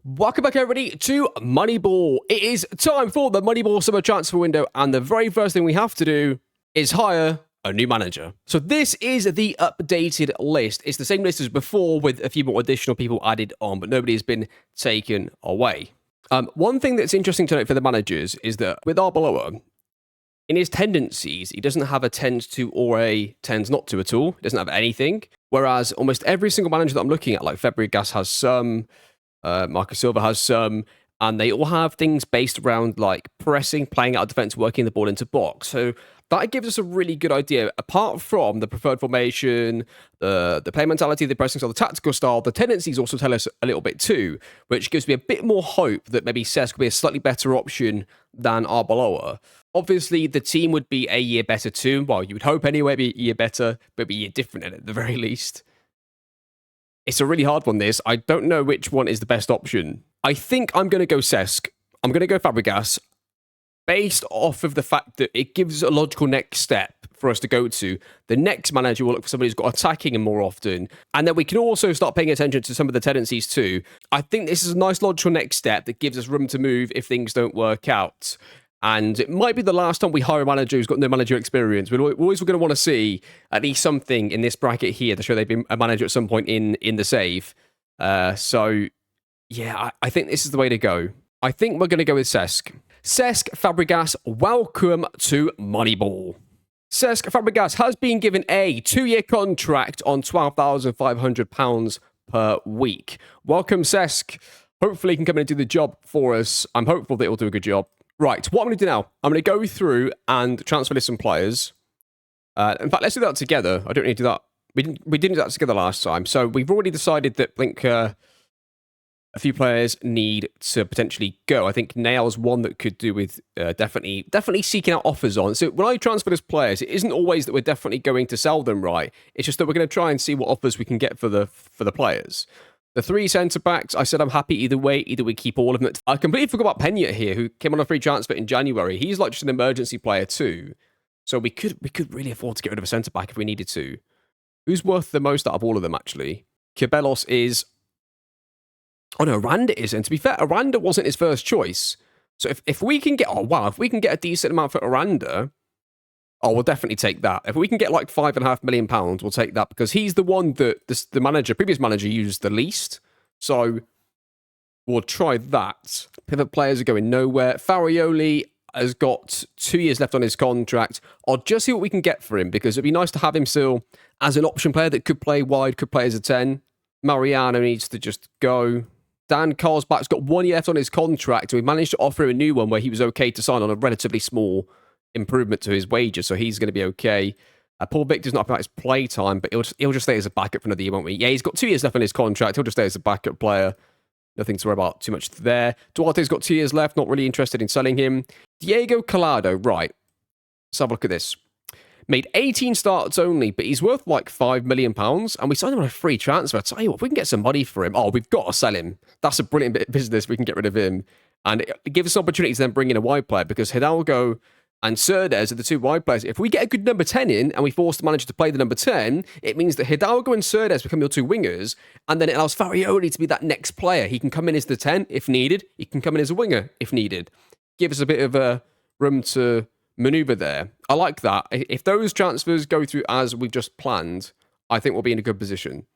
Welcome back, everybody, to Moneyball. It is time for the Moneyball summer transfer window, and the very first thing we have to do is hire a new manager. So this is the updated list. It's the same list as before with a few more additional people added on, but nobody has been taken away. One thing that's interesting to note for the managers is that with Arbeloa, in his tendencies, he doesn't have a tends to or a tends not to at all. He doesn't have anything. Whereas almost every single manager that I'm looking at, like Fabregas has some, Marcus Silva has some, and they all have things based around like pressing, playing out of defense, working the ball into box. So that gives us a really good idea. Apart from the preferred formation, the play mentality, the pressing style, the tactical style, the tendencies also tell us a little bit too, which gives me a bit more hope that maybe Cesc could be a slightly better option than Arbeloa. Obviously, the team would be a year better too. Well, you would hope anyway, be a year better, but be a year different at the very least. It's a really hard one, this. I don't know which one is the best option. I think I'm going to go Cesc. I'm going to go Fabregas, based off of the fact that it gives a logical next step for us to go to. The next manager will look for somebody who's got attacking him more often, and then we can also start paying attention to some of the tendencies too. I think this is a nice logical next step that gives us room to move if things don't work out. And it might be the last time we hire a manager who's got no manager experience. We're always going to want to see at least something in this bracket here to show they've been a manager at some point in the save. So, yeah, I think this is the way to go. I think we're going to go with Cesc. Cesc Fabregas, welcome to Moneyball. Cesc Fabregas has been given a 2-year contract on £12,500 per week. Welcome, Cesc. Hopefully he can come in and do the job for us. I'm hopeful that he'll do a good job. Right, what I'm going to do now, I'm going to go through and transfer list some players. In fact, let's do that together. I don't need to do that. We didn't do that together last time. So we've already decided that I think a few players need to potentially go. I think Nail's one that could do with definitely seeking out offers on. So when I transfer these players, it isn't always that we're definitely going to sell them, right? It's just that we're going to try and see what offers we can get for the players. The 3 centre-backs, I said I'm happy either way. Either we keep all of them. I completely forgot about Pena here, who came on a free transfer in January. He's like just an emergency player too. So we could really afford to get rid of a centre-back if we needed to. Who's worth the most out of all of them, actually? Cabellos is... Oh no, Aranda is. And to be fair, Aranda wasn't his first choice. So if we can get... Oh wow, if we can get a decent amount for Aranda... Oh, we'll definitely take that. If we can get like £5.5 million, we'll take that because he's the one that the previous manager used the least. So we'll try that. Pivot players are going nowhere. Farioli has got 2 years left on his contract. I'll just see what we can get for him because it'd be nice to have him still as an option player that could play wide, could play as a 10. Mariano needs to just go. Dan Carlsbach's got 1 year left on his contract. We managed to offer him a new one where he was okay to sign on a relatively small improvement to his wages, so he's going to be okay. Paul Victor's not about his play time, but he'll just stay as a backup for another year, won't we? Yeah, he's got 2 years left on his contract. He'll just stay as a backup player. Nothing to worry about too much there. Duarte's got 2 years left. Not really interested in selling him. Diego Collado, right. Let's have a look at this. Made 18 starts only, but he's worth like £5 million, and we signed him on a free transfer. I tell you what, if we can get some money for him, we've got to sell him. That's a brilliant bit of business. We can get rid of him. And it gives us an opportunity to then bring in a wide player because Hidalgo and Cerdes are the 2 wide players. If we get a good number 10 in and we force the manager to play the number 10, it means that Hidalgo and Cerdes become your 2 wingers, and then it allows Farioli to be that next player. He can come in as the 10 if needed. He can come in as a winger if needed. Give us a bit of a room to manoeuvre there. I like that. If those transfers go through as we've just planned, I think we'll be in a good position.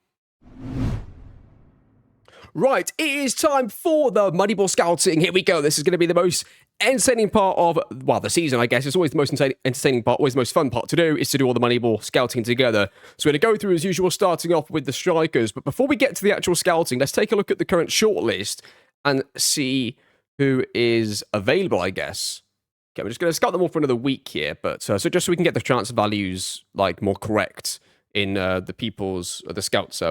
Right, it is time for the Moneyball Scouting. Here we go. This is going to be the most entertaining part of, well, the season, I guess. It's always the most entertaining part, always the most fun part to do, is to do all the Moneyball Scouting together. So we're going to go through as usual, starting off with the strikers. But before we get to the actual scouting, let's take a look at the current shortlist and see who is available, I guess. Okay, we're just going to scout them all for another week here. But so just so we can get the transfer values like more correct in the scouts'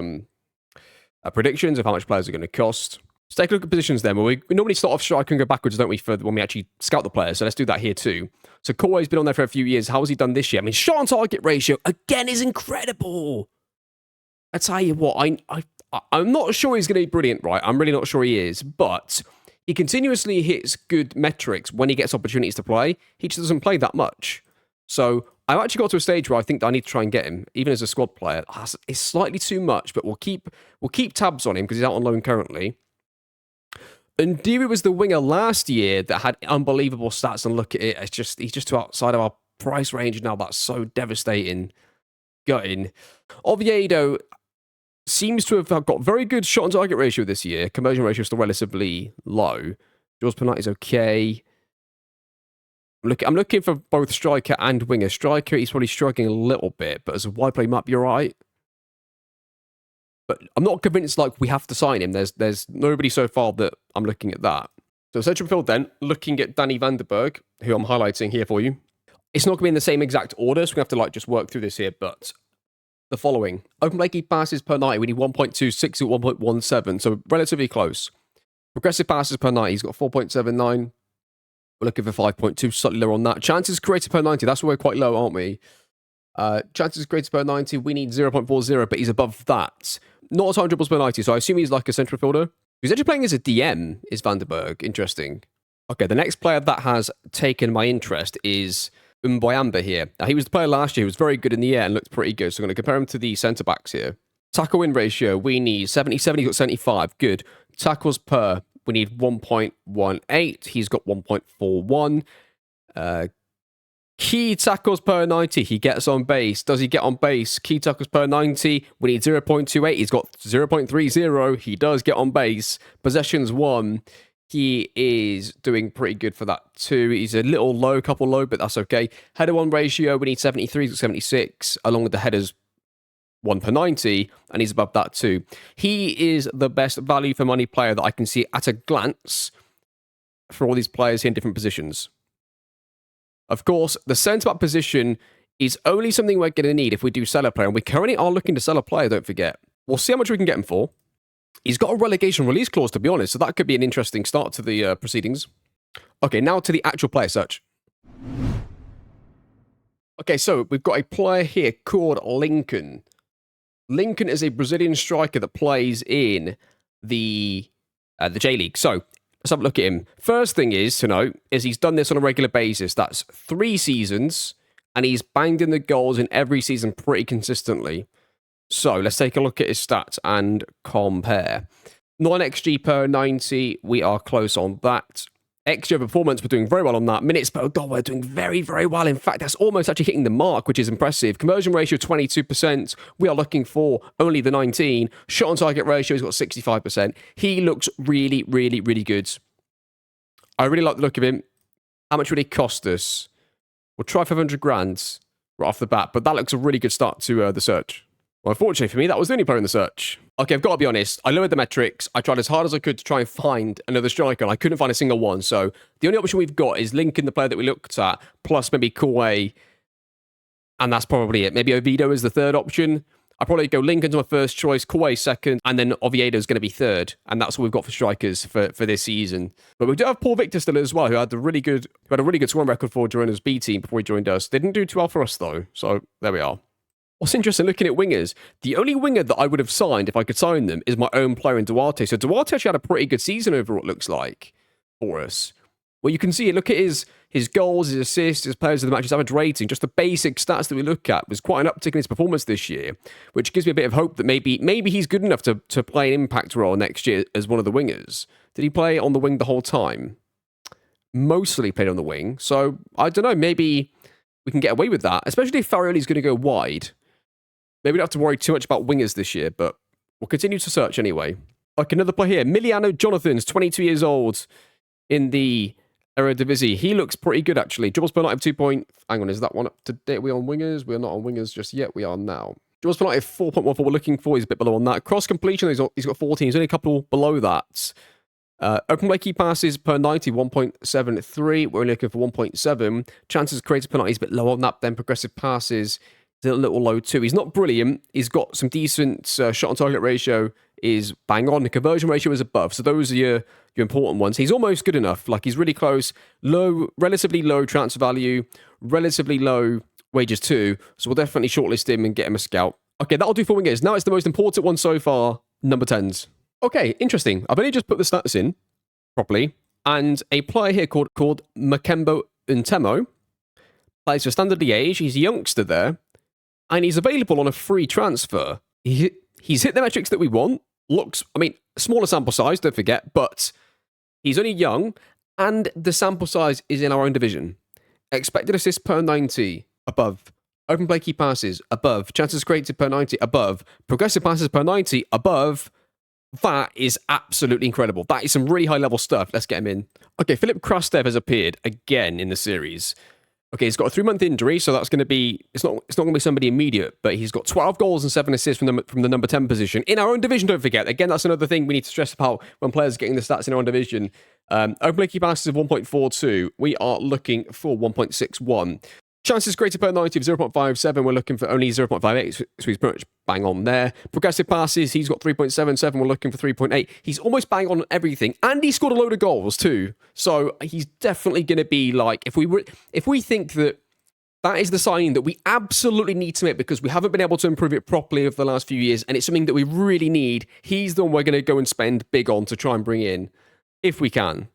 predictions of how much players are going to cost. Let's take a look at positions then. Well, we normally start off striker and go backwards, don't we, for when we actually scout the players. So let's do that here too. So Koua's been on there for a few years. How has he done this year? I mean, shot on target ratio, again, is incredible. I tell you what, I'm not sure he's going to be brilliant, right? I'm really not sure he is. But he continuously hits good metrics when he gets opportunities to play. He just doesn't play that much. So I've actually got to a stage where I think that I need to try and get him, even as a squad player. It's slightly too much, but we'll keep tabs on him because he's out on loan currently. Ndiri was the winger last year that had unbelievable stats, and look at it, he's just too outside of our price range now. That's so devastating. Gutting. Oviedo seems to have got very good shot on target ratio this year. Conversion ratio is still relatively low. Jaws penalty is okay. I'm looking for both striker and winger. Striker, he's probably struggling a little bit, but as a wide play map, you're right. But I'm not convinced like we have to sign him. There's nobody so far that I'm looking at that. So central midfield then, looking at Danny van der Berg, who I'm highlighting here for you. It's not going to be in the same exact order, so we have to like just work through this here, but the following. Open play key passes per 90, we need 1.26 to 1.17, so relatively close. Progressive passes per 90, he's got 4.79. We're looking for 5.2, slightly lower on that. Chances created per 90, that's where we're quite low, aren't we? Chances created per 90, we need 0.40, but he's above that. Not a time dribbles per 90, so I assume he's like a central fielder. He's actually playing as a DM, is Van der Berg. Interesting. Okay, the next player that has taken my interest is Mboyamba here. Now, he was the player last year who was very good in the air and looked pretty good, so I'm going to compare him to the centre-backs here. Tackle win ratio, we need 77, he's got 75, good. Tackles per, we need 1.18, he's got 1.41. Key tackles per 90, he gets on base. Does he get on base? Key tackles per 90, we need 0.28, he's got 0.30, he does get on base. Possessions 1, he is doing pretty good for that too. He's a little low, couple low, but that's okay. Header 1 ratio, we need 73, he's got 76, along with the headers 1 per 90, and he's above that too. He is the best value for money player that I can see at a glance for all these players here in different positions. Of course, the centre-back position is only something we're going to need if we do sell a player, and we currently are looking to sell a player, don't forget. We'll see how much we can get him for. He's got a relegation release clause, to be honest, so that could be an interesting start to the proceedings. Okay, now to the actual player search. Okay, so we've got a player here called Lincoln. Lincoln is a Brazilian striker that plays in the J-League. So let's have a look at him. First thing is to note is he's done this on a regular basis. That's 3 seasons, and he's banged in the goals in every season pretty consistently. So let's take a look at his stats and compare. Non-XG per 90, we are close on that. XG performance, we're doing very well on that. Minutes per goal, we're doing very, very well. In fact, that's almost actually hitting the mark, which is impressive. Conversion ratio, 22%. We are looking for only the 19. Shot on target ratio, he's got 65%. He looks really, really, really good. I really like the look of him. How much would he cost us? We'll try 500 grand right off the bat, but that looks a really good start to the search. Well, unfortunately for me, that was the only player in the search. Okay, I've got to be honest. I lowered the metrics. I tried as hard as I could to try and find another striker, and I couldn't find a single one. So the only option we've got is Lincoln, the player that we looked at, plus maybe Koué, and that's probably it. Maybe Oviedo is the third option. I'd probably go Lincoln's my first choice, Koué second, and then Oviedo's going to be third. And that's what we've got for strikers for this season. But we do have Paul Victor still as well, who had a really good scoring record for during his B team before he joined us. Didn't do too well for us though. So there we are. What's interesting looking at wingers, the only winger that I would have signed if I could sign them is my own player in Duarte. So Duarte actually had a pretty good season overall, it looks like, for us. Well, you can see it. Look at his goals, his assists, his players of the match, his average rating. Just the basic stats that we look at was quite an uptick in his performance this year, which gives me a bit of hope that maybe he's good enough to play an impact role next year as one of the wingers. Did he play on the wing the whole time? Mostly played on the wing. So, I don't know, maybe we can get away with that, especially if Farioli's going to go wide. Maybe we don't have to worry too much about wingers this year, but we'll continue to search anyway. Like another player here, Miliano Jonathan's 22 years old in the Eredivisie. He looks pretty good, actually. Dribbles per night of 2 point... Hang on, is that one up to date? Are we on wingers? We're not on wingers just yet. We are now. Dribbles per night of 4.14. We're looking for. He's a bit below on that. Cross completion, he's got 14. He's only a couple below that. Open play key passes per 90, 1.73. We're only looking for 1.7. Chances created per 90 is a bit low on that. Then progressive passes is a little low too. He's not brilliant. He's got some decent shot on target ratio is bang on. The conversion ratio is above. So those are your important ones. He's almost good enough. Like he's really close. Relatively low transfer value. Relatively low wages too. So we'll definitely shortlist him and get him a scout. Okay, that'll do for wingers. Now it's the most important one so far. Number 10s. Okay, interesting. I've only just put the stats in properly. And a player here called Makembo Ntemo plays for Standard Liège. He's a youngster there. And he's available on a free transfer. He's hit the metrics that we want. Looks, I mean, smaller sample size, don't forget, but He's only young, and the sample size is in our own division. Expected assists per 90, above. Open play key passes, above. Chances created per 90, above. Progressive passes per 90, above. That is absolutely incredible. That is some really high-level stuff. Let's get him in. Okay, Philip Krastev has appeared again in the series. Okay, he's got a 3-month injury, so that's going to be... It's not going to be somebody immediate, but he's got 12 goals and 7 assists from the number 10 position. In our own division, don't forget. Again, that's another thing we need to stress about when players are getting the stats in our own division. Open play key passes of 1.42. We are looking for 1.61. Chances created per 90 of 0.57. We're looking for only 0.58, so he's pretty much bang on there. Progressive passes, he's got 3.77. We're looking for 3.8. He's almost bang on everything, and he scored a load of goals too. So he's definitely going to be like, if we think that is the signing that we absolutely need to make because we haven't been able to improve it properly over the last few years, and it's something that we really need, he's the one we're going to go and spend big on to try and bring in, if we can.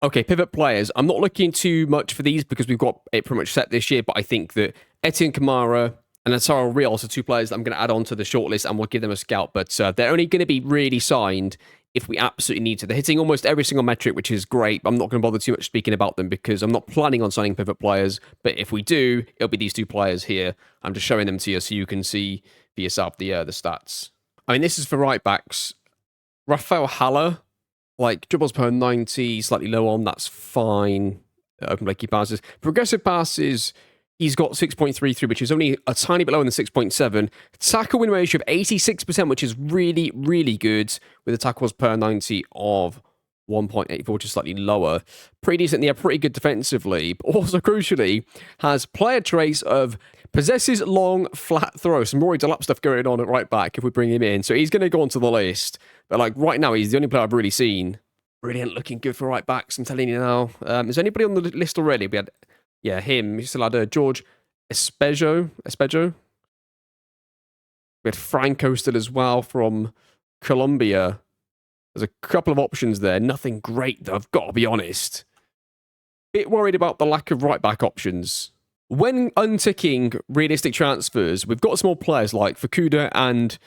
Okay, pivot players. I'm not looking too much for these because we've got it pretty much set this year, but I think that Etienne Kamara and Atara Rios are two players that I'm going to add on to the shortlist and we'll give them a scout, but they're only going to be really signed if we absolutely need to. They're hitting almost every single metric, which is great. I'm not going to bother too much speaking about them because I'm not planning on signing pivot players, but if we do, it'll be these two players here. I'm just showing them to you so you can see for yourself the stats. I mean, this is for right backs. Rafael Haller, like dribbles per 90, slightly low on, that's fine. Open play key passes. Progressive passes, he's got 6.33, which is only a tiny bit lower than 6.7. Tackle win ratio of 86%, which is really, really good, with a tackles per 90 of 1.84, which is slightly lower. Pretty decent there, pretty good defensively, but also crucially, has player traits of possesses long, flat throws. Some Rory Delap stuff going on at right back if we bring him in. So he's going to go onto the list. But like right now, he's the only player I've really seen. Brilliant, looking good for right backs, I'm telling you now. Is there anybody on the list already? We had, him. We still had George Espejo. We had Franco still as well from Colombia. There's a couple of options there. Nothing great, though, I've got to be honest. Bit worried about the lack of right-back options. When unticking realistic transfers, we've got small players like Fukuda and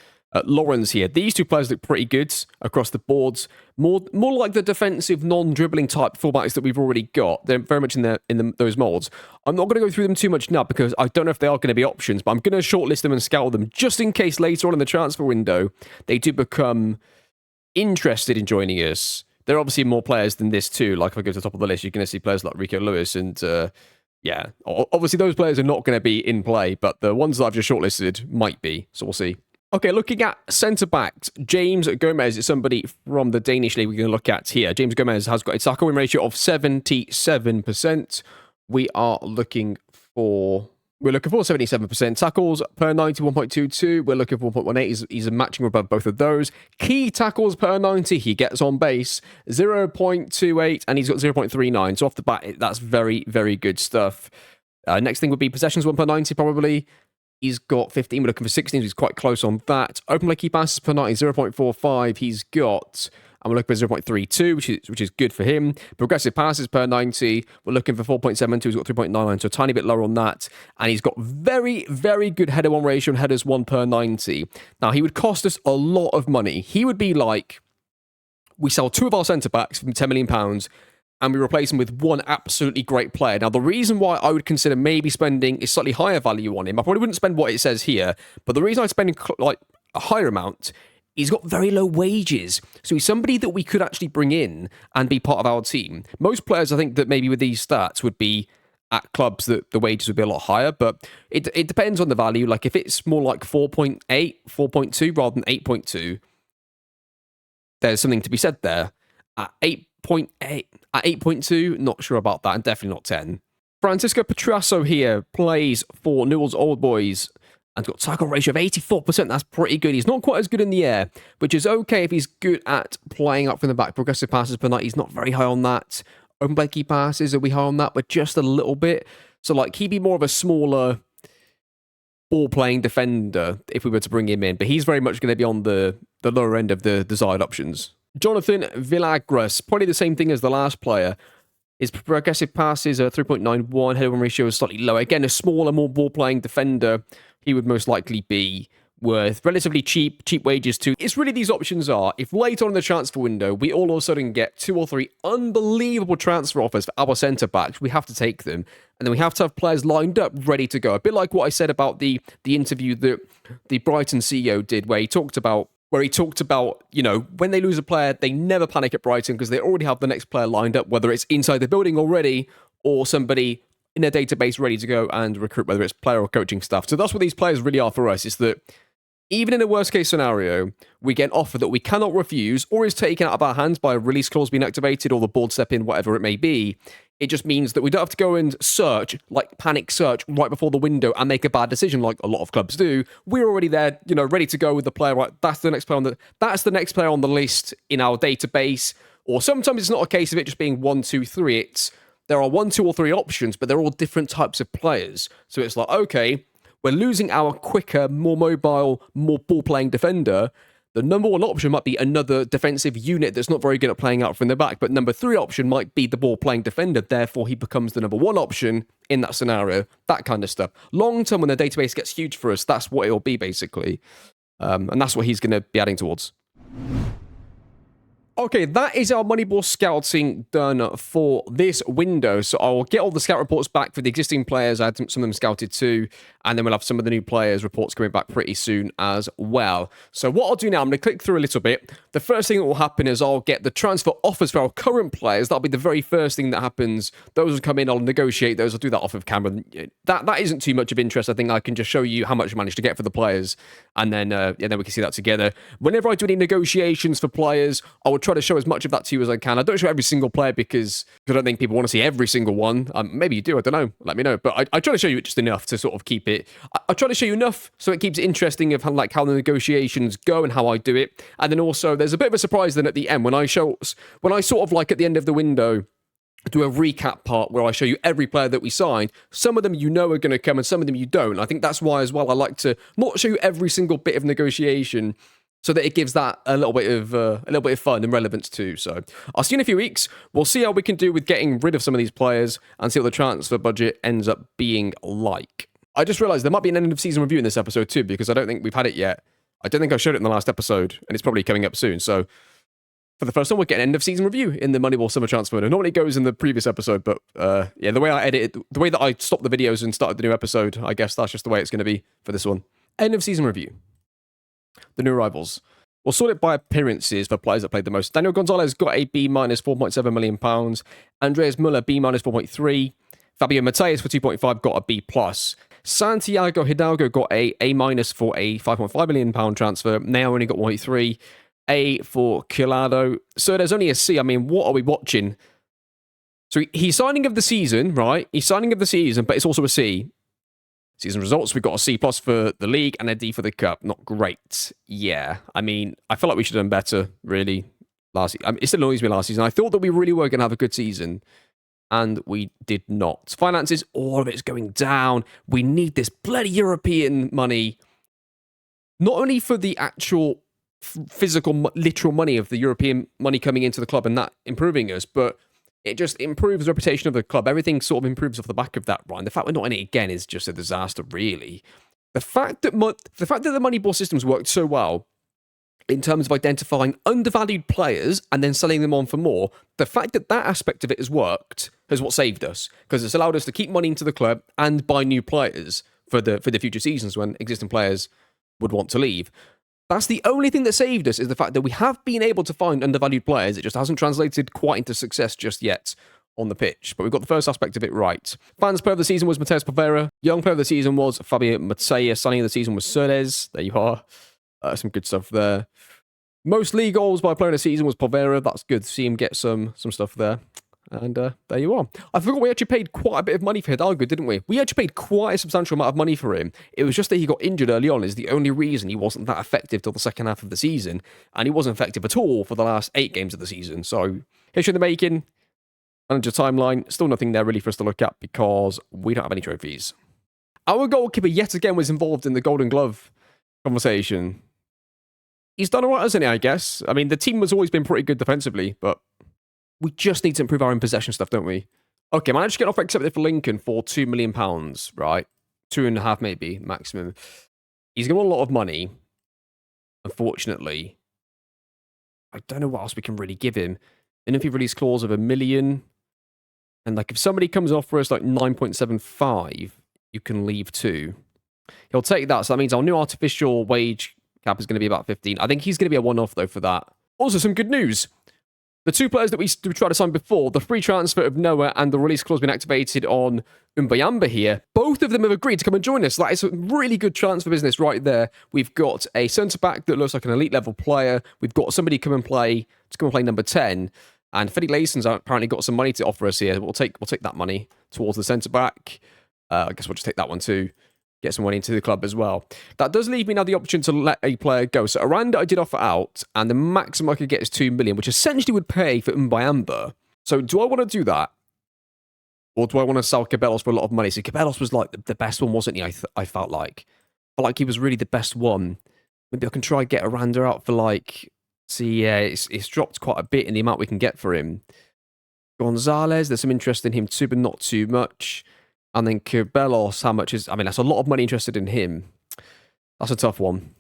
Lawrence here. These two players look pretty good across the boards. More like the defensive, non-dribbling type fullbacks that we've already got. They're very much in those molds. I'm not going to go through them too much now because I don't know if they are going to be options, but I'm going to shortlist them and scout them just in case later on in the transfer window they do become interested in joining us. There are obviously more players than this too. Like if I go to the top of the list, you're going to see players like Rico Lewis and obviously those players are not going to be in play, but the ones that I've just shortlisted might be, so we'll see. Okay, looking at centre-backs, James Gomez is somebody from the Danish league we're going to look at here. James Gomez has got a tackle win ratio of 77%. We're looking for 77%. Tackles per 90, 1.22. We're looking for 1.18. He's matching above both of those. Key tackles per 90, he gets on base, 0.28, and he's got 0.39. So off the bat, that's very, very good stuff. Next thing would be possessions, 1 per 90 probably. He's got 15. We're looking for 16. So he's quite close on that. Open play key passes per 90, 0.45. He's got, and we're looking for 0.32, which is good for him. Progressive passes per 90. We're looking for 4.72. He's got 3.99, so a tiny bit lower on that. And he's got very, very good header one ratio and headers 1 per 90. Now, he would cost us a lot of money. He would be like, we sell 2 of our centre backs for £10 million. And we replace him with one absolutely great player. Now, the reason why I would consider maybe spending a slightly higher value on him, I probably wouldn't spend what it says here, but the reason I'd spend like a higher amount, he's got very low wages. So he's somebody that we could actually bring in and be part of our team. Most players, I think, that maybe with these stats would be at clubs that the wages would be a lot higher, but it depends on the value. Like if it's more like 4.8, 4.2 rather than 8.2, there's something to be said there. At 8.2, not sure about that, and definitely not 10. Francisco Petrasso here plays for Newell's Old Boys and got a tackle ratio of 84%. That's pretty good. He's not quite as good in the air, which is okay if he's good at playing up from the back. Progressive passes per night, he's not very high on that. Open play key passes, are we high on that? But just a little bit. So like he'd be more of a smaller ball-playing defender if we were to bring him in, but he's very much going to be on the lower end of the desired options. Jonathan Villagras, probably the same thing as the last player. His progressive passes are 3.91, header one ratio is slightly lower. Again, a smaller, more ball-playing defender. He would most likely be worth relatively cheap wages too. It's really these options are, if later on in the transfer window, we all of a sudden get 2 or 3 unbelievable transfer offers for our centre-backs, we have to take them. And then we have to have players lined up, ready to go. A bit like what I said about the interview that the Brighton CEO did, where he talked about, you know, when they lose a player, they never panic at Brighton because they already have the next player lined up, whether it's inside the building already or somebody in their database ready to go and recruit, whether it's player or coaching staff. So that's what these players really are for us, is that even in a worst case scenario, we get an offer that we cannot refuse or is taken out of our hands by a release clause being activated or the board step in, whatever it may be. It just means that we don't have to go and search, like panic search right before the window and make a bad decision like a lot of clubs do. We're already there, you know, ready to go with the player. Right, that's the next player on the list in our database. Or sometimes it's not a case of it just being 1, 2, 3. It's there are 1, 2, or 3 options, but they're all different types of players. So it's like, okay, we're losing our quicker, more mobile, more ball-playing defender. The number 1 option might be another defensive unit that's not very good at playing out from the back, but number 3 option might be the ball-playing defender. Therefore, he becomes the number 1 option in that scenario. That kind of stuff. Long term, when the database gets huge for us, that's what it'll be, basically. And that's what he's going to be adding towards. Okay, that is our Moneyball scouting done for this window. So I'll get all the scout reports back for the existing players. I had some of them scouted too. And then we'll have some of the new players' reports coming back pretty soon as well. So what I'll do now, I'm going to click through a little bit. The first thing that will happen is I'll get the transfer offers for our current players. That'll be the very first thing that happens. Those will come in, I'll negotiate those. I'll do that off of camera. That isn't too much of interest. I think I can just show you how much I managed to get for the players. And then, then we can see that together. Whenever I do any negotiations for players, I will try to show as much of that to you as I can. I don't show every single player because I don't think people want to see every single one. Maybe you do, I don't know. Let me know. But I try to show you just enough to sort of keep it. I try to show you enough so it keeps it interesting of how the negotiations go and how I do it. And then also there's a bit of a surprise then at the end when I sort of like at the end of the window do a recap part where I show you every player that we signed. Some of them you know are going to come and some of them you don't. I think that's why as well I like to not show you every single bit of negotiation so that it gives that a little bit of fun and relevance too. So I'll see you in a few weeks. We'll see how we can do with getting rid of some of these players and see what the transfer budget ends up being like. I just realised there might be an end of season review in this episode too, because I don't think we've had it yet. I don't think I showed it in the last episode, and it's probably coming up soon. So for the first time, we'll get an end of season review in the Moneyball summer transfer window. Normally it goes in the previous episode, but yeah, the way I edit it, the way that I stopped the videos and started the new episode, I guess that's just the way it's going to be for this one. End of season review. The new arrivals. We'll sort it by appearances for players that played the most. Daniel Gonzalez got a B-, £4.7 million. Andreas Muller, B-, 4.3. Fabio Mateus for 2.5 got a B+. Santiago Hidalgo got a A- for a £5.5 million transfer. Now only got 1.3. A for Colado. So there's only a C. I mean, what are we watching? So he's signing of the season, right? He's signing of the season, but it's also a C. Season results, we got a C+ for the league and a D for the cup. Not great. Yeah. I mean, I feel like we should have done better, really, last season. It still annoys me last season. I thought that we really were going to have a good season, and we did not. Finances, all of it's going down. We need this bloody European money, not only for the actual physical, literal money of the European money coming into the club and that improving us, but it just improves the reputation of the club. Everything sort of improves off the back of that, Ryan. The fact we're not in it again is just a disaster, really. The fact that the Moneyball systems worked so well in terms of identifying undervalued players and then selling them on for more, the fact that that aspect of it has worked is what saved us, because it's allowed us to keep money into the club and buy new players for the future seasons when existing players would want to leave. That's the only thing that saved us, is the fact that we have been able to find undervalued players. It just hasn't translated quite into success just yet on the pitch. But we've got the first aspect of it right. Fans player of the season was Mateus Povera. Young player of the season was Fabio Mateus. Signing of the season was Cerdes. There you are. Some good stuff there. Most league goals by player of the season was Povera. That's good to see him get some stuff there. And there you are. I forgot we actually paid quite a bit of money for Hidalgo, didn't we? We actually paid quite a substantial amount of money for him. It was just that he got injured early on is the only reason he wasn't that effective till the second half of the season. And he wasn't effective at all for the last 8 games of the season. So, history in the making, manager timeline, still nothing there really for us to look at because we don't have any trophies. Our goalkeeper yet again was involved in the Golden Glove conversation. He's done all right, hasn't he, I guess? I mean, the team has always been pretty good defensively, but we just need to improve our in possession stuff, don't we? Okay, managed to get offer accepted for Lincoln for £2 million, right? 2.5 maybe, maximum. He's going to want a lot of money, unfortunately. I don't know what else we can really give him. And if he release clause of 1 million, and like if somebody comes off for us like 9.75, you can leave too. He'll take that. So that means our new artificial wage cap is going to be about 15. I think he's going to be a one-off though for that. Also, some good news. The two players that we tried to sign before, the free transfer of Noah and the release clause being activated on Mbayamba here, both of them have agreed to come and join us. That is a really good transfer business right there. We've got a centre-back that looks like an elite-level player. We've got somebody to come and play number 10. And Freddy Layson's apparently got some money to offer us here. We'll take that money towards the centre-back. I guess we'll just take that one too. Get some money into the club as well. That does leave me now the option to let a player go. So Aranda I did offer out, and the maximum I could get is 2 million, which essentially would pay for Mbayamba. So do I want to do that? Or do I want to sell Cabellos for a lot of money? So Cabellos was like the best one, wasn't he? I felt like he was really the best one. Maybe I can try and get Aranda out for like... See, yeah, it's dropped quite a bit in the amount we can get for him. Gonzalez, there's some interest in him too, but not too much. And then Cabellos, how much is... I mean, that's a lot of money interested in him. That's a tough one.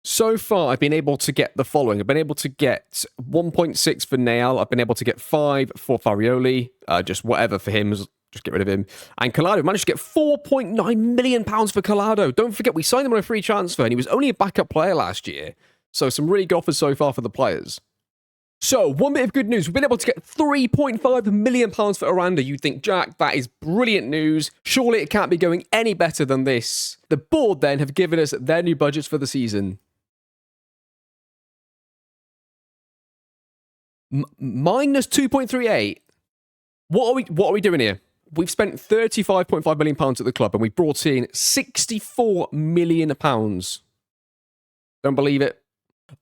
So far, I've been able to get the following. I've been able to get 1.6 for Nail. I've been able to get 5 for Farioli. Just whatever for him. Just get rid of him. And Collado managed to get £4.9 million for Collado. Don't forget, we signed him on a free transfer, and he was only a backup player last year. So some really good offers so far for the players. So, one bit of good news. We've been able to get £3.5 million for Aranda. You'd think, Jack, that is brilliant news. Surely it can't be going any better than this. The board then have given us their new budgets for the season. Minus 2.38. What are we doing here? We've spent £35.5 million at the club and we brought in £64 million. Don't believe it.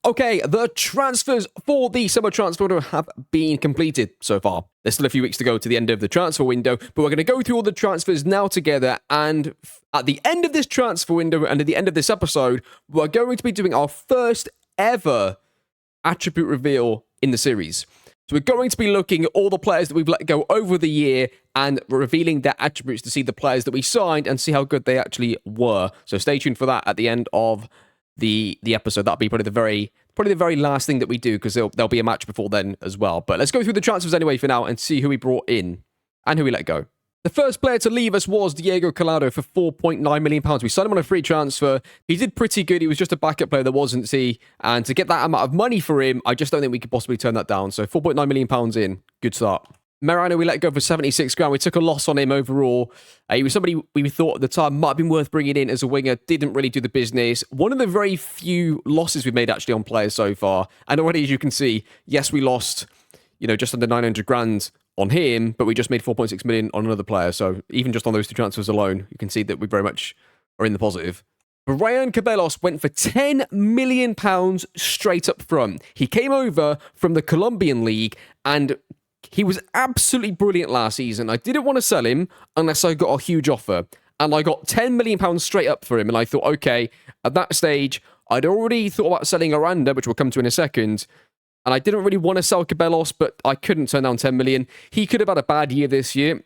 Okay, the transfers for the summer transfer window have been completed so far. There's still a few weeks to go to the end of the transfer window, but we're going to go through all the transfers now together, and at the end of this transfer window and at the end of this episode, we're going to be doing our first ever attribute reveal in the series. So we're going to be looking at all the players that we've let go over the year and revealing their attributes to see the players that we signed and see how good they actually were. So stay tuned for that at the end of the episode. That'll be probably the very last thing that we do, because there'll be a match before then as well. But let's go through the transfers anyway for now and see who we brought in and who we let go. The first player to leave us was Diego Collado for £4.9 million. We signed him on a free transfer. He did pretty good. He was just a backup player, there wasn't he? And to get that amount of money for him, I just don't think we could possibly turn that down. So £4.9 million in. Good start. Merano, we let go for 76 grand. We took a loss on him overall. He was somebody we thought at the time might have been worth bringing in as a winger. Didn't really do the business. One of the very few losses we've made actually on players so far. And already, as you can see, yes, we lost, just under 900 grand on him, but we just made 4.6 million on another player. So even just on those two transfers alone, you can see that we very much are in the positive. Brian Cabellos went for £10 million straight up front. He came over from the Colombian league and he was absolutely brilliant last season. I didn't want to sell him unless I got a huge offer. And I got £10 million straight up for him. And I thought, okay, at that stage, I'd already thought about selling Aranda, which we'll come to in a second. And I didn't really want to sell Cabellos, but I couldn't turn down 10 million. He could have had a bad year this year.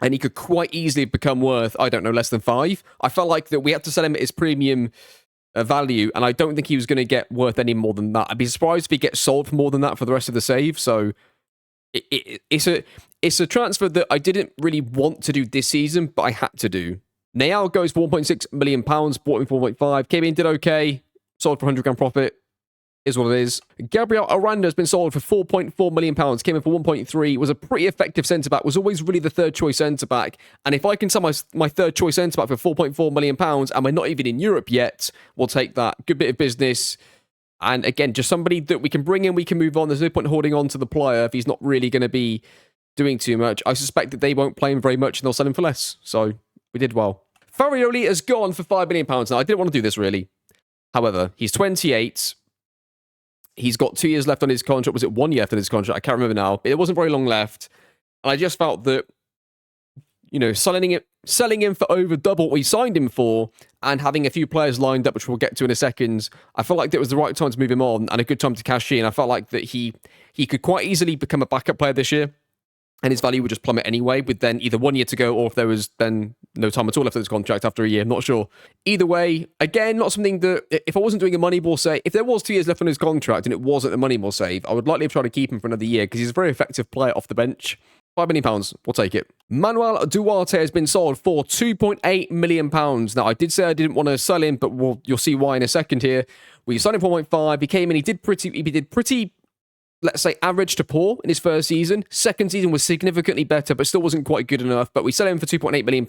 And he could quite easily become worth, I don't know, less than 5. I felt like that we had to sell him at his premium value. And I don't think he was going to get worth any more than that. I'd be surprised if he gets sold for more than that for the rest of the save. So it's a transfer that I didn't really want to do this season, but I had to do. Nayal goes for £1.6 million, bought him 4.5. Came in, did okay, sold for 100 grand profit. Is what it is. Gabriel Aranda has been sold for £4.4 million, came in for 1.3, was a pretty effective centre-back, was always really the third choice centre-back. And if I can sell my third choice centre-back for £4.4 million, and we're not even in Europe yet, we'll take that. Good bit of business. And again, just somebody that we can bring in, we can move on. There's no point holding on to the player if he's not really going to be doing too much. I suspect that they won't play him very much and they'll sell him for less. So we did well. Farioli has gone for £5 million. Now, I didn't want to do this really. However, he's 28. He's got 2 years left on his contract. Was it 1 year left on his contract? I can't remember now. It wasn't very long left. And I just felt that, selling him for over double what we signed him for and having a few players lined up, which we'll get to in a second, I felt like it was the right time to move him on and a good time to cash in. I felt like that he could quite easily become a backup player this year. and his value would just plummet anyway, with then either 1 year to go, or if there was then no time at all left of his contract after a year, I'm not sure. Either way, again, not something that, if I wasn't doing a Moneyball save, if there was 2 years left on his contract and it wasn't a Moneyball save, I would likely have tried to keep him for another year, because he's a very effective player off the bench. £5 million, we'll take it. Manuel Duarte has been sold for £2.8 million. Now, I did say I didn't want to sell him, but you'll see why in a second here. We signed him for 1.5. He came in, he did pretty, let's say, average to poor in his first season. Second season was significantly better, but still wasn't quite good enough. But we sell him for £2.8 million.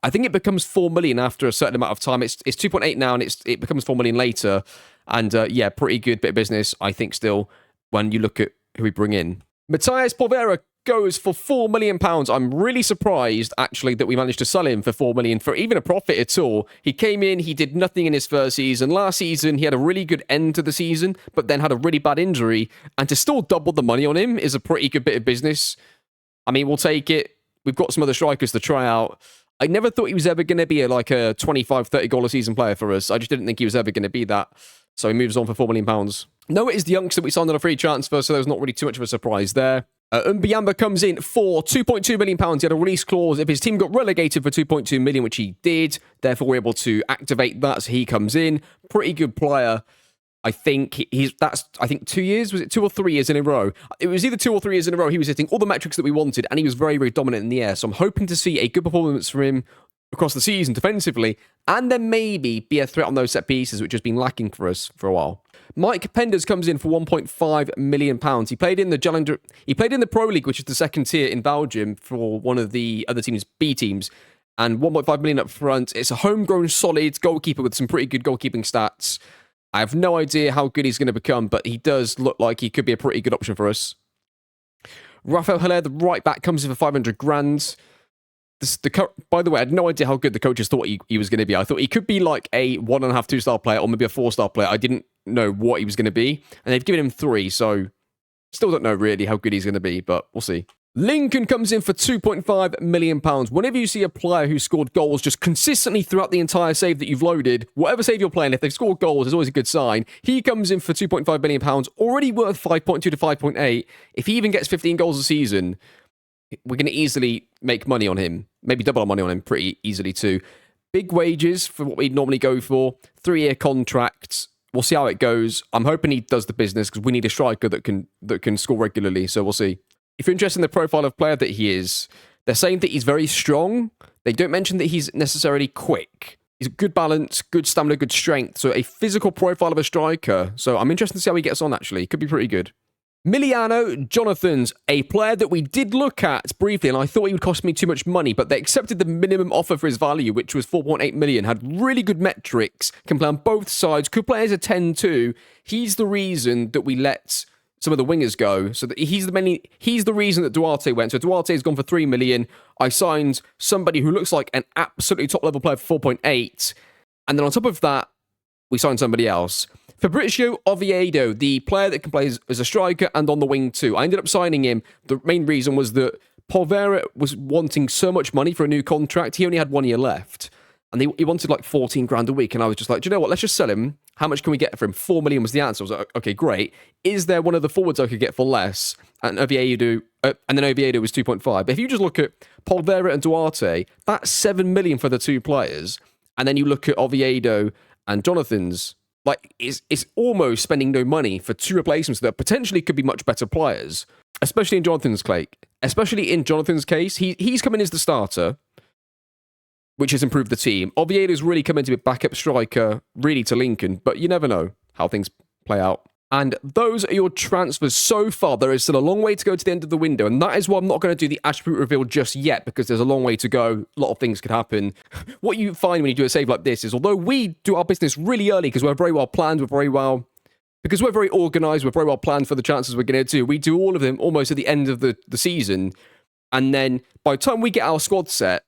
I think it becomes £4 million after a certain amount of time. It's 2.8 now, and it becomes £4 million later. And yeah, pretty good bit of business, I think, still, when you look at who we bring in. Matthias Polvera goes for £4 million. I'm really surprised, actually, that we managed to sell him for £4 million for even a profit at all. He came in, he did nothing in his first season. Last season, he had a really good end to the season, but then had a really bad injury. And to still double the money on him is a pretty good bit of business. I mean, we'll take it. We've got some other strikers to try out. I never thought he was ever going to be like a 25, 30 goal a season player for us. I just didn't think he was ever going to be that. So he moves on for £4 million. Noah is the youngster we signed on a free transfer, so there was not really too much of a surprise there. Mbiamba comes in for £2.2 million. He had a release clause if his team got relegated for £2.2 million, which he did. Therefore, we're able to activate that, so he comes in. Pretty good player. I think that's 2 years. Was it 2 or 3 years in a row? It was either 2 or 3 years in a row. He was hitting all the metrics that we wanted, and he was very, very dominant in the air. So I'm hoping to see a good performance from him across the season defensively, and then maybe be a threat on those set pieces, which has been lacking for us for a while. Mike Penders comes in for £1.5 million. He played in the Pro League, which is the second tier in Belgium, for one of the other teams, B teams, and 1.5 million up front. It's a homegrown, solid goalkeeper with some pretty good goalkeeping stats. I have no idea how good he's going to become, but he does look like he could be a pretty good option for us. Rafael Hilaire, the right back, comes in for 500 grand. By the way, I had no idea how good the coaches thought he was going to be. I thought he could be like a 1.5, 2-star player, or maybe a 4-star player. I didn't know what he was going to be, and they've given him 3, so still don't know really how good he's going to be, but we'll see. Lincoln comes in for £2.5 million. Whenever you see a player who scored goals just consistently throughout the entire save that you've loaded, whatever save you're playing, if they've scored goals, it's always a good sign. He comes in for £2.5 million, already worth 5.2 to 5.8. If he even gets 15 goals a season, we're going to easily make money on him. Maybe double our money on him pretty easily too. Big wages for what we'd normally go for. 3-year contracts. We'll see how it goes. I'm hoping he does the business, because we need a striker that can score regularly, so we'll see. If you're interested in the profile of player that he is, they're saying that he's very strong. They don't mention that he's necessarily quick. He's good balance, good stamina, good strength. So a physical profile of a striker. So I'm interested to see how he gets on, actually. Could be pretty good. Miliano Jonathan's a player that we did look at briefly, and I thought he would cost me too much money, but they accepted the minimum offer for his value, which was 4.8 million. Had really good metrics, can play on both sides, could play as a 10-2. He's the reason that we let some of the wingers go. So that he's the reason that Duarte went. So Duarte has gone for 3 million. I signed somebody who looks like an absolutely top level player for 4.8. And then on top of that, we signed somebody else. Fabrizio Oviedo, the player that can play as a striker and on the wing too. I ended up signing him. The main reason was that Polvera was wanting so much money for a new contract. He only had 1 year left. And he wanted like 14 grand a week. And I was just like, do you know what? Let's just sell him. How much can we get for him? 4 million was the answer. I was like, okay, great. Is there one of the forwards I could get for less? And Oviedo was 2.5. But if you just look at Polvera and Duarte, that's 7 million for the two players. And then you look at Oviedo and Jonathan's, like, it's almost spending no money for two replacements that potentially could be much better players, especially in Jonathan's case. He's come in as the starter, which has improved the team. Oviedo's really come in to be a backup striker, really, to Lincoln, but you never know how things play out. And those are your transfers so far. There is still a long way to go to the end of the window, and that is why I'm not going to do the attribute reveal just yet, because there's a long way to go. A lot of things could happen. What you find when you do a save like this is, although we do our business really early because we're very well planned, because we're very organised, we're very well planned for the transfers we're going to do, we do all of them almost at the end of the season. And then by the time we get our squad set,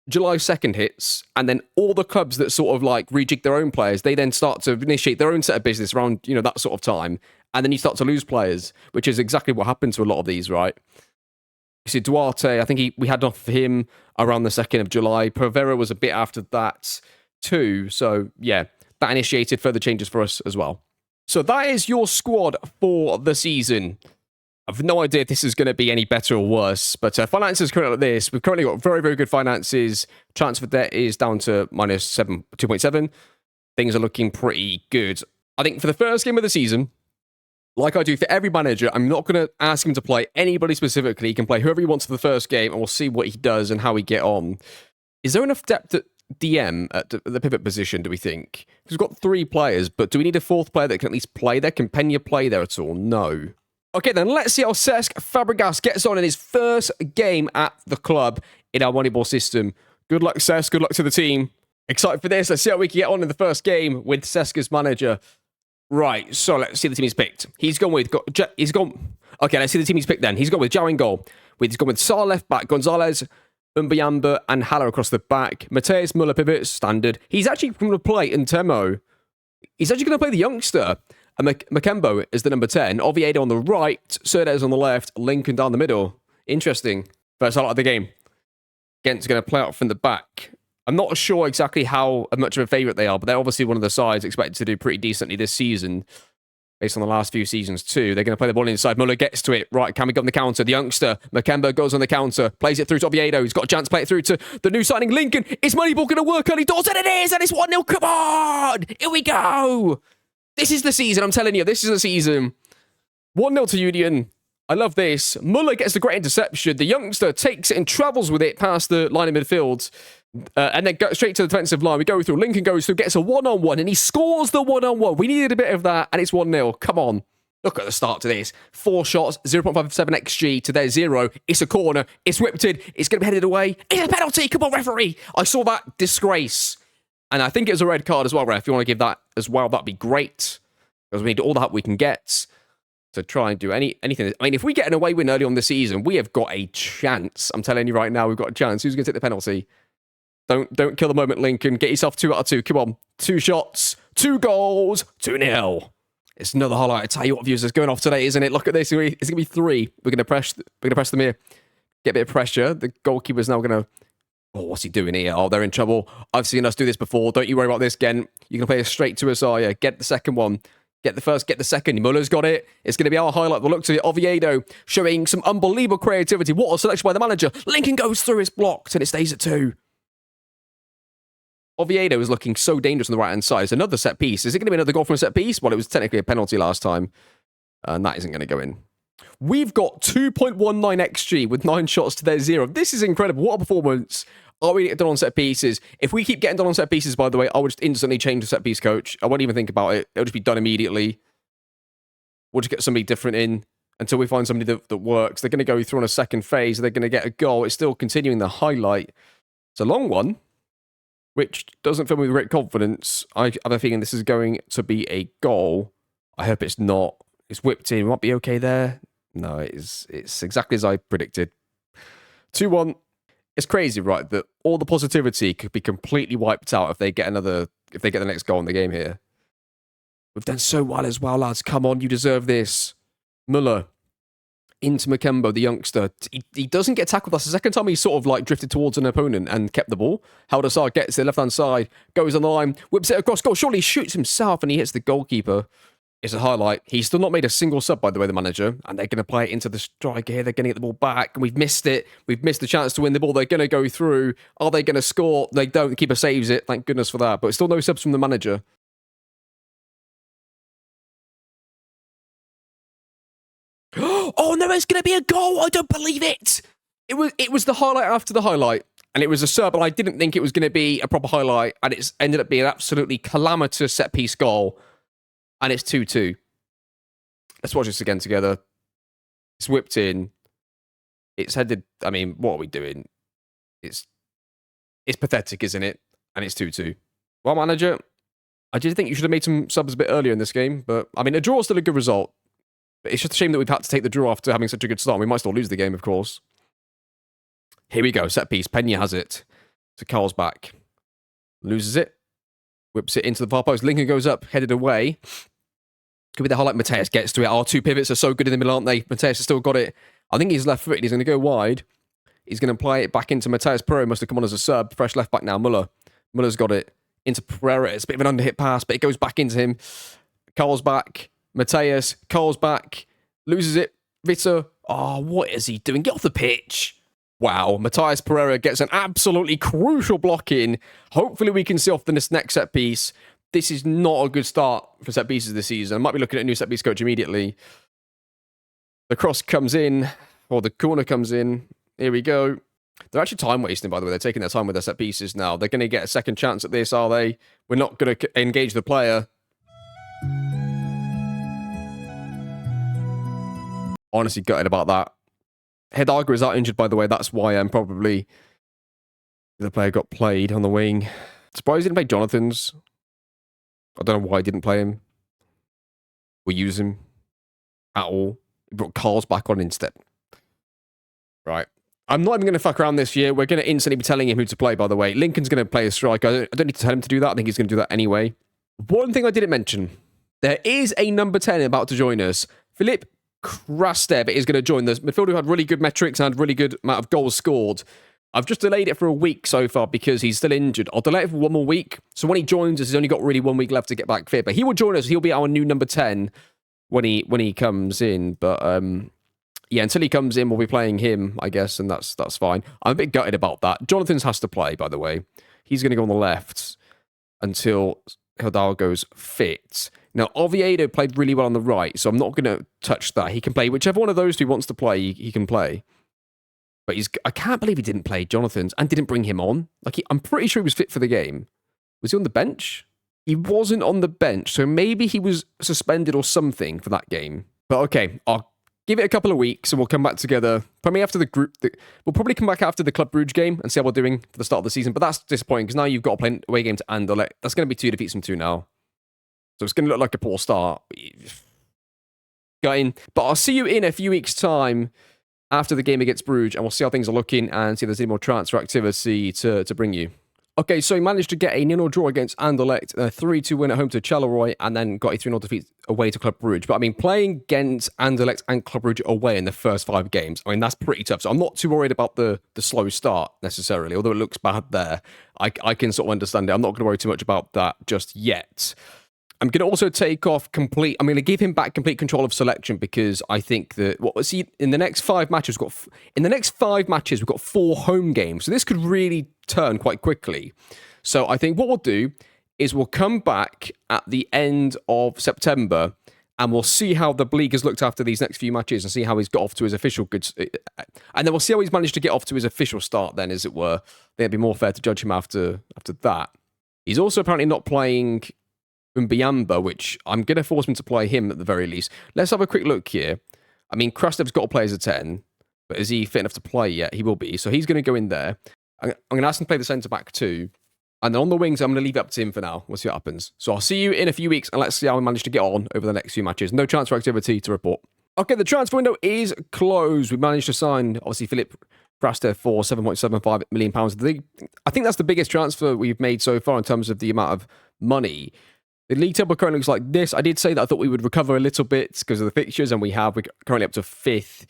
July 2nd hits, and then all the clubs that sort of like rejig their own players, they then start to initiate their own set of business around, that sort of time. And then you start to lose players, which is exactly what happened to a lot of these, right? You see, Duarte, I think we had off for him around the 2nd of July. Polvera was a bit after that too. So yeah, that initiated further changes for us as well. So that is your squad for the season. I've no idea if this is going to be any better or worse, but finances currently like this. We've currently got very, very good finances. Transfer debt is down to minus 2.7. Things are looking pretty good. I think for the first game of the season, like I do for every manager, I'm not going to ask him to play anybody specifically. He can play whoever he wants for the first game, and we'll see what he does and how we get on. Is there enough depth at DM at the pivot position, do we think? Because we've got 3 players, but do we need a 4th player that can at least play there? Can Pena play there at all? No. Okay, then let's see how Cesc Fabregas gets on in his first game at the club in our Moneyball system. Good luck, Cesc. Good luck to the team. Excited for this. Let's see how we can get on in the first game with Cesc as manager. Right, so let's see the team he's picked. He's gone with... Okay, let's see the team he's picked then. He's gone with Zhao in goal. He's gone with Saar left back, Gonzalez, Mbuyamba, and Haller across the back. Mateus Muller pivots, standard. He's actually going to play Ntemo. He's actually going to play the youngster. And Makembo is the number 10. Oviedo on the right. Cerdes on the left. Lincoln down the middle. Interesting. First highlight of the game. Gent's going to play out from the back. I'm not sure exactly how much of a favourite they are, but they're obviously one of the sides expected to do pretty decently this season, based on the last few seasons too. They're going to play the ball inside. Muller gets to it. Right, can we go on the counter? The youngster, Makembo, goes on the counter, plays it through to Oviedo. He's got a chance to play it through to the new signing, Lincoln. Is Moneyball going to work early doors? And it is! And it's 1-0. Come on! Here we go! This is the season, I'm telling you. This is the season. 1-0 to Union. I love this. Muller gets the great interception. The youngster takes it and travels with it past the line of midfield. And then go straight to the defensive line. We go through. Lincoln goes through, gets a one-on-one, and he scores the one-on-one. We needed a bit of that, and it's 1-0. Come on. Look at the start to this. 4 shots, 0.57 XG to their 0. It's a corner. It's whipped in. It's going to be headed away. It's a penalty. Come on, referee. I saw that disgrace. And I think it was a red card as well, ref. If you want to give that as well, that'd be great. Because we need all the help we can get to try and do anything. I mean, if we get an away win early on this season, we have got a chance. I'm telling you right now, we've got a chance. Who's going to take the penalty? Don't kill the moment, Lincoln. Get yourself 2 out of 2. Come on. 2 shots, 2 goals, 2-0. It's another highlight. I tell you what, viewers, is going off today, isn't it? Look at this. It's going to be 3. We're going to press them here. Get a bit of pressure. The goalkeeper's now going to... Oh, what's he doing here? Oh, they're in trouble. I've seen us do this before. Don't you worry about this, Gent. You can play it straight to Asaya. Get the second one. Get the first, get the second. Muller's got it. It's going to be our highlight. We'll look to it. Oviedo showing some unbelievable creativity. What a selection by the manager. Lincoln goes through. It's blocked, and it stays at 2. Oviedo is looking so dangerous on the right-hand side. It's another set piece. Is it going to be another goal from a set piece? Well, it was technically a penalty last time. And that isn't going to go in. We've got 2.19 XG with 9 shots to their 0. This is incredible. What a performance. Are we getting done on set pieces? If we keep getting done on set pieces, by the way, I would just instantly change the set piece coach. I won't even think about it. It'll just be done immediately. We'll just get somebody different in until we find somebody that works. They're going to go through on a second phase. They're going to get a goal. It's still continuing the highlight. It's a long one, which doesn't fill me with great confidence. I have a feeling this is going to be a goal. I hope it's not. It's whipped in. Might be okay there. No, it's exactly as I predicted. 2-1. It's crazy, right, that all the positivity could be completely wiped out if they get the next goal in the game here. We've done so well as well, lads. Come on, you deserve this. Muller into Makembo, the youngster. He doesn't get tackled. That's the second time he's sort of like drifted towards an opponent and kept the ball. Held aside, gets to the left-hand side, goes on the line, whips it across goal. Surely he shoots himself and he hits the goalkeeper. It's a highlight. He's still not made a single sub, by the way, the manager. And they're going to play it into the striker here. They're going to get the ball back. And we've missed it. We've missed the chance to win the ball. They're going to go through. Are they going to score? They don't. The keeper saves it. Thank goodness for that. But still no subs from the manager. Oh, no, it's going to be a goal. I don't believe it. It was the highlight after the highlight. And it was a sub, but I didn't think it was going to be a proper highlight. And it's ended up being an absolutely calamitous set-piece goal. And it's 2-2. Let's watch this again together. It's whipped in. It's headed... I mean, what are we doing? It's pathetic, isn't it? And it's 2-2. Well, manager, I did think you should have made some subs a bit earlier in this game. But, I mean, a draw is still a good result. But it's just a shame that we've had to take the draw after having such a good start. We might still lose the game, of course. Here we go. Set piece. Pena has it. To Carl's back. Loses it. Whips it into the far post. Lincoln goes up, headed away. Could be the highlight. Mateus gets to it. Our 2 pivots are so good in the middle, aren't they? Mateus has still got it. I think he's left footed. He's going to go wide. He's going to play it back into Mateus. Pereira must have come on as a sub. Fresh left back now. Muller's got it. Into Pereira. It's a bit of an underhit pass, but it goes back into him. Carl's back. Mateus. Carl's back. Loses it. Ritter. Oh, what is he doing? Get off the pitch. Wow, Matthias Pereira gets an absolutely crucial block in. Hopefully we can see off this next set piece. This is not a good start for set pieces this season. I might be looking at a new set piece coach immediately. The cross comes in, or the corner comes in. Here we go. They're actually time wasting, by the way. They're taking their time with their set pieces now. They're going to get a second chance at this, are they? We're not going to engage the player. Honestly gutted about that. Hidalgo is out injured, by the way. That's why probably the player got played on the wing. Surprised he didn't play Jonathan's. I don't know why he didn't play him. Or use him at all. He brought Carl's back on instead. Right. I'm not even going to fuck around this year. We're going to instantly be telling him who to play, by the way. Lincoln's going to play a striker. I don't need to tell him to do that. I think he's going to do that anyway. One thing I didn't mention. There is a number 10 about to join us. Philip Krastev is going to join this midfielder who had really good metrics and really good amount of goals scored. I've just delayed it for a week so far because he's still injured. I'll delay it for one more week. So when he joins us, he's only got really 1 week left to get back fit. But he will join us. He'll be our new number 10 when he comes in. But yeah, until he comes in, we'll be playing him, I guess, and that's fine. I'm a bit gutted about that. Jonathan's has to play, by the way. He's going to go on the left until Hidalgo's fit. Now, Oviedo played really well on the right, so I'm not going to touch that. He can play whichever one of those two wants to play, he can play. But I can't believe he didn't play Jonathan's and didn't bring him on. I'm pretty sure he was fit for the game. Was he on the bench? He wasn't on the bench, so maybe he was suspended or something for that game. But okay, I'll give it a couple of weeks and we'll come back together. Probably after the group. We'll probably come back after the Club Brugge game and see how we're doing for the start of the season. But that's disappointing because now you've got to play an away game to Anderlecht. That's going to be 2 defeats from 2 now. So it's going to look like a poor start. Got in. But I'll see you in a few weeks' time after the game against Bruges, and we'll see how things are looking and see if there's any more transfer activity to bring you. Okay, so he managed to get a 0-0 draw against Anderlecht, a 3-2 win at home to Charleroi, and then got a 3-0 defeat away to Club Brugge. But I mean, playing against Anderlecht and Club Brugge away in the first 5 games, I mean, that's pretty tough. So I'm not too worried about the slow start necessarily, although it looks bad there. I can sort of understand it. I'm not going to worry too much about that just yet. I'm going to also take off I'm going to give him back complete control of selection because I think that in the next 5 matches we've got 4 home games, so this could really turn quite quickly. So I think what we'll do is we'll come back at the end of September and we'll see how the league has looked after these next few matches and see how he's got off to his official good, and then we'll see how he's managed to get off to his official start. Then, as it were, it'd be more fair to judge him after that. He's also apparently not playing Mbiamba, which I'm going to force him to play him at the very least. Let's have a quick look here. I mean, Krastev's got to play as a 10, but is he fit enough to play yet? He will be. So he's going to go in there. I'm going to ask him to play the centre-back too. And then on the wings, I'm going to leave it up to him for now. We'll see what happens. So I'll see you in a few weeks, and let's see how we manage to get on over the next few matches. No transfer activity to report. Okay, the transfer window is closed. We managed to sign, obviously, Philip Krastev for £7.75 million. I think that's the biggest transfer we've made so far in terms of the amount of money. The league table currently looks like this. I did say that I thought we would recover a little bit because of the fixtures, and we're currently up to 5th.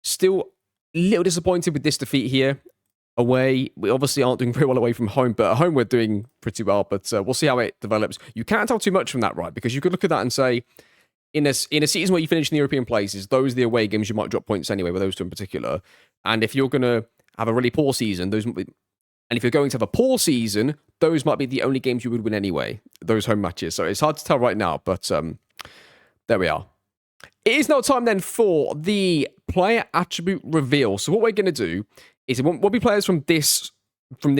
Still a little disappointed with this defeat here. Away, we obviously aren't doing very well away from home, but at home we're doing pretty well. But we'll see how it develops. You can't tell too much from that, right? Because you could look at that and say, in a season where you finish in the European places, those are the away games you might drop points anyway, with those 2 in particular. And if you're going to have a really poor season, and if you're going to have a poor season, those might be the only games you would win anyway, those home matches. So it's hard to tell right now, but there we are. It is now time then for the player attribute reveal. So what we're going to do is we'll be players from this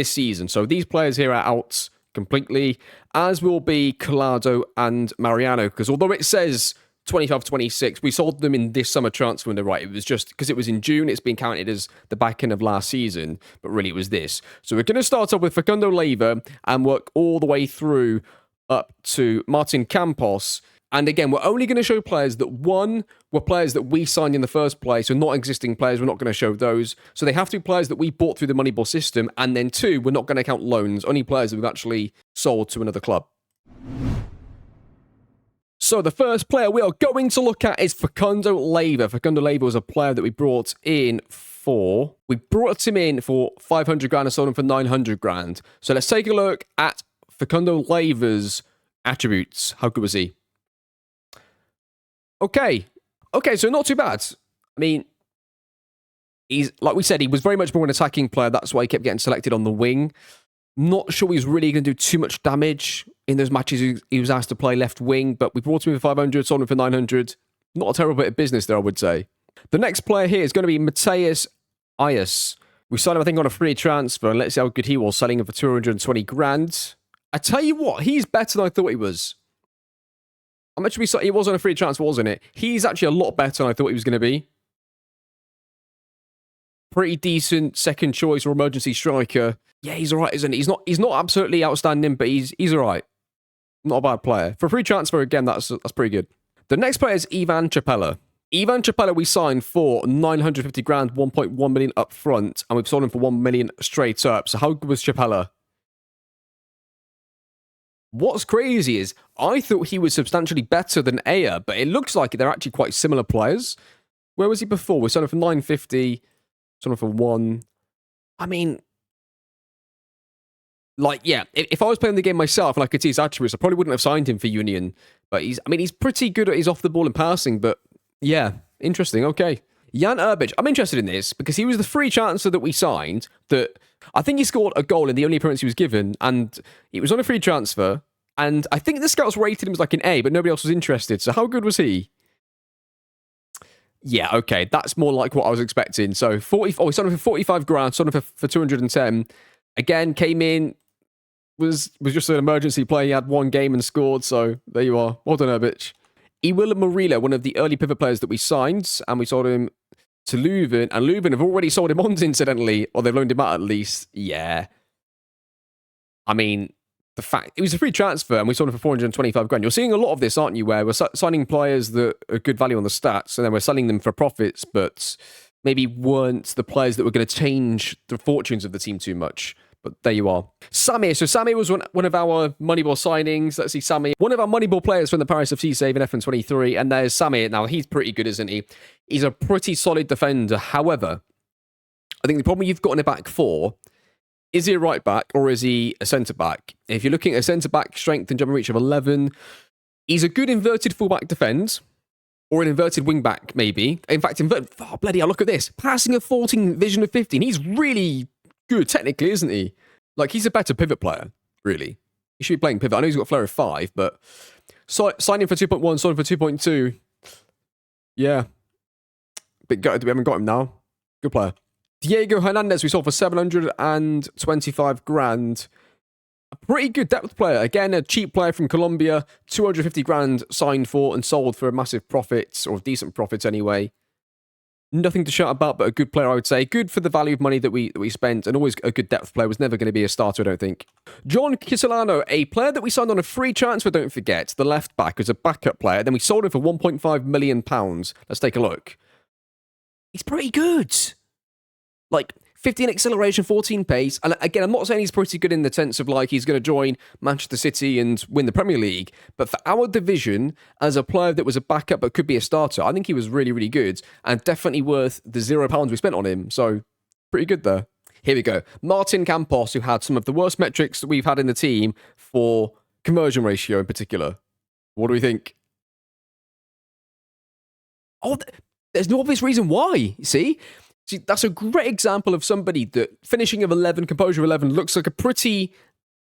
season. So these players here are out completely, as will be Collado and Mariano, because although it says 25-26, we sold them in this summer transfer window, right? It was just because it was in June, it's been counted as the back end of last season, but really it was this. So we're going to start off with Facundo Leiva and work all the way through up to Martin Campos. And again, we're only going to show players that, 1, were players that we signed in the first place, so not existing players, we're not going to show those. So they have to be players that we bought through the Moneyball system, and then 2, we're not going to count loans, only players that we've actually sold to another club. So the first player we are going to look at is Facundo Leiva. Facundo Leiva was a player that we brought in for... We brought him in for 500 grand and sold him for 900 grand. So let's take a look at Facundo Leiva's attributes. How good was he? Okay, so not too bad. I mean, he's, like we said, he was very much more an attacking player. That's why he kept getting selected on the wing. Not sure he's really going to do too much damage in those matches he was asked to play left wing, but we brought him in for 500, sold him for 900. Not a terrible bit of business there, I would say. The next player here is going to be Mateus Ayas. We signed him, I think, on a free transfer, and let's see how good he was, selling him for 220 grand. I tell you what, he's better than I thought he was. I'm actually, he was on a free transfer, wasn't it? He's actually a lot better than I thought he was going to be. Pretty decent second choice or emergency striker. Yeah, he's all right, isn't he? He's not absolutely outstanding, but he's all right. Not a bad player. For a free transfer, again, that's pretty good. The next player is Ivan Chapela. Ivan Chapela we signed for 950 grand, 1.1 million up front, and we've sold him for 1 million straight up. So how good was Chapela? What's crazy is I thought he was substantially better than Aya, but it looks like they're actually quite similar players. Where was he before? We sold him for 950, sold him for 1. I mean, like, yeah, if I was playing the game myself and I could see his attributes, I probably wouldn't have signed him for Union. But he's pretty good at his off the ball and passing, but yeah, interesting. Okay. Jan Erbic, I'm interested in this because he was the free transfer that we signed that I think he scored a goal in the only appearance he was given, and it was on a free transfer, and I think the scouts rated him as like an A, but nobody else was interested. So how good was he? Yeah, okay, that's more like what I was expecting. So we signed him for 45 grand, signed him for 210. Again, came in, was just an emergency play. He had one game and scored, so there you are. Well done, Erbic. Ewil Morila, one of the early pivot players that we signed, and we sold him to Leuven, and Leuven have already sold him on, incidentally, or they've loaned him out at least. Yeah. I mean, the fact, it was a free transfer, and we sold him for 425 grand. You're seeing a lot of this, aren't you, where we're signing players that are good value on the stats, and then we're selling them for profits, but maybe weren't the players that were going to change the fortunes of the team too much. But there you are. Samir. So Samir was one of our Moneyball signings. Let's see, Samir. One of our Moneyball players from the Paris FC save in FM23. And there's Samir. Now, he's pretty good, isn't he? He's a pretty solid defender. However, I think the problem you've got in the back four, is he a right back or is he a centre back? If you're looking at a centre back strength and jumping reach of 11, he's a good inverted fullback defend. Or an inverted wing back, maybe. In fact, bloody hell, look at this. Passing of 14, vision of 15. He's really good technically, isn't he? Like, he's a better pivot player, really. He should be playing pivot. I know he's got a flare of 5, but signing for 2.1, signing for 2.2. Yeah. Bit gutted we haven't got him now. Good player. Diego Hernandez we sold for 725 grand. A pretty good depth player. Again, a cheap player from Colombia. 250 grand signed for and sold for a massive profit, or decent profits anyway. Nothing to shout about, but a good player, I would say. Good for the value of money that we spent, and always a good depth player. Was never going to be a starter, I don't think. John Kisilano, a player that we signed on a free transfer, don't forget. The left back was a backup player. Then we sold him for £1.5 million. Let's take a look. He's pretty good. Like, 15 acceleration, 14 pace. And again, I'm not saying he's pretty good in the sense of like he's going to join Manchester City and win the Premier League. But for our division, as a player that was a backup but could be a starter, I think he was really, really good and definitely worth the £0 we spent on him. So pretty good there. Here we go. Martin Campos, who had some of the worst metrics that we've had in the team for conversion ratio in particular. What do we think? Oh, there's no obvious reason why, See, that's a great example of somebody that finishing of 11, composure of 11, looks like a pretty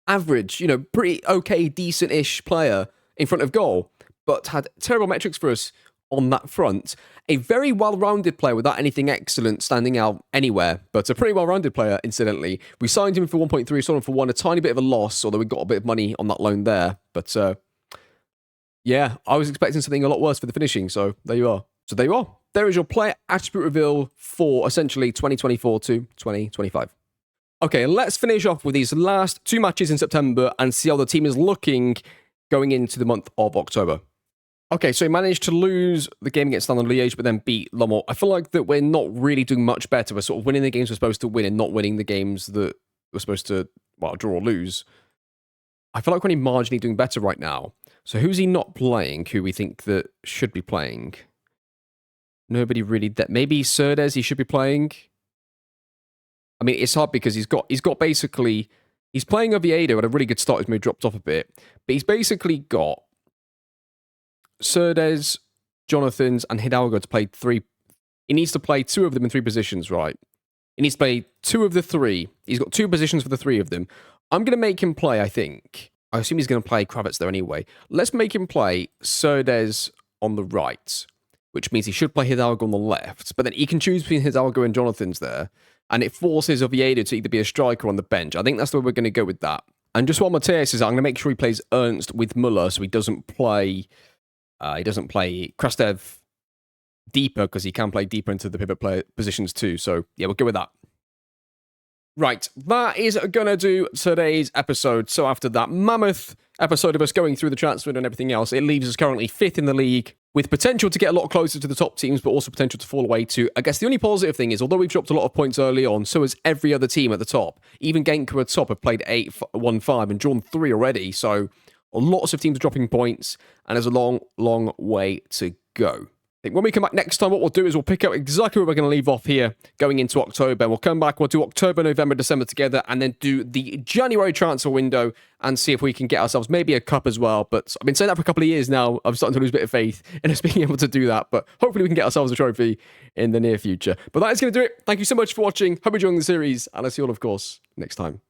average, pretty okay, decent-ish player in front of goal, but had terrible metrics for us on that front. A very well-rounded player without anything excellent standing out anywhere, but a pretty well-rounded player, incidentally. We signed him for 1.3, sold him for 1, a tiny bit of a loss, although we got a bit of money on that loan there. But yeah, I was expecting something a lot worse for the finishing, so there you are. So there you are. There is your player attribute reveal for essentially 2024 to 2025. Okay, let's finish off with these last 2 matches in September and see how the team is looking going into the month of October. Okay, so we managed to lose the game against Standard Liège, but then beat Lommel. I feel like that we're not really doing much better. We're sort of winning the games we're supposed to win and not winning the games that we're supposed to, draw or lose. I feel like we're only marginally doing better right now. So who's he not playing who we think that should be playing? Nobody really. Maybe Cerdes he should be playing. I mean, it's hard because he's got basically, he's playing Oviedo at a really good start. He's maybe dropped off a bit, but he's basically got Cerdes, Jonathan's, and Hidalgo to play 3 he needs to play 2 of them in 3 positions, right? He needs to play 2 of the 3. He's got 2 positions for the 3 of them. I'm going to make him play, I think. I assume he's going to play Kravitz there anyway. Let's make him play Cerdes on the right, which means he should play Hidalgo on the left. But then he can choose between Hidalgo and Jonathan's there. And it forces Oviedo to either be a striker on the bench. I think that's the way we're going to go with that. And just while Mateus is out, I'm going to make sure he plays Ernst with Muller so he doesn't play Krastev deeper, because he can play deeper into the pivot player positions too. So yeah, we'll go with that. Right, that is going to do today's episode. So after that mammoth episode of us going through the transfer and everything else, it leaves us currently 5th in the league, with potential to get a lot closer to the top teams, but also potential to fall away to. I guess the only positive thing is, although we've dropped a lot of points early on, so has every other team at the top. Even Genk at top have played 8-1-5 and drawn 3 already. So lots of teams are dropping points, and there's a long, long way to go. I think when we come back next time, what we'll do is we'll pick up exactly where we're going to leave off here going into October. And we'll come back, we'll do October, November, December together, and then do the January transfer window and see if we can get ourselves maybe a cup as well. But I've been saying that for a couple of years now. I'm starting to lose a bit of faith in us being able to do that. But hopefully we can get ourselves a trophy in the near future. But that is going to do it. Thank you so much for watching. Hope you're enjoying the series. And I'll see you all, of course, next time.